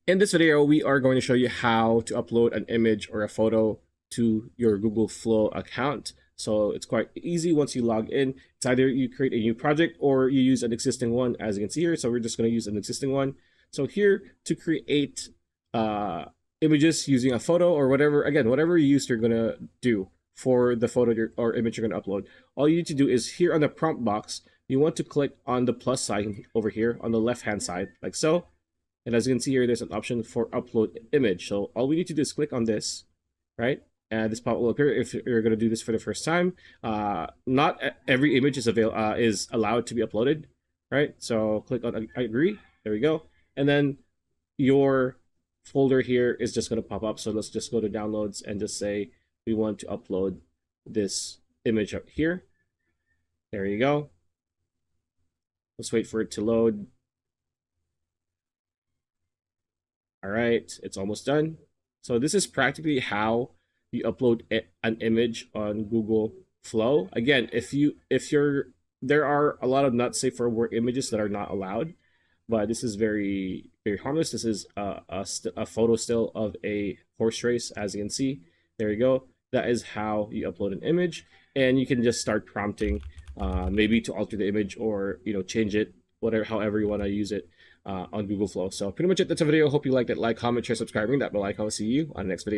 In this video, we are going to show you how to upload an image or a photo to your Google Flow account. So it's quite easy once you log in. It's either you create a new project or you use an existing one, as you can see here. So we're just going to use an existing one. So here to create images using a photo or whatever, again, whatever use you're going to do for the photo or image you're going to upload. All you need to do is here on the prompt box, you want to click on the plus sign over here on the left-hand side, like so. And as you can see here, there's an option for upload image. So all we need to do is click on this, right? And this pop-up will appear if you're going to do this for the first time. Not every image is allowed to be uploaded, right? So click on I agree. There we go. And then your folder here is just going to pop up. So let's just go to downloads and just say we want to upload this image up here. There you go. Let's wait for it to load. All right, it's almost done. So this is practically how you upload an image on Google Flow. Again, there are a lot of not safe for work images that are not allowed, but this is very harmless. This is a photo still of a horse race, as you can see. There you go. That is how you upload an image, and you can just start prompting, maybe to alter the image or change it, however you want to use it on Google Flow. So pretty much it. That's a video. Hope you liked it. Like, comment, share, subscribe, ring that bell icon. I'll see you on the next video.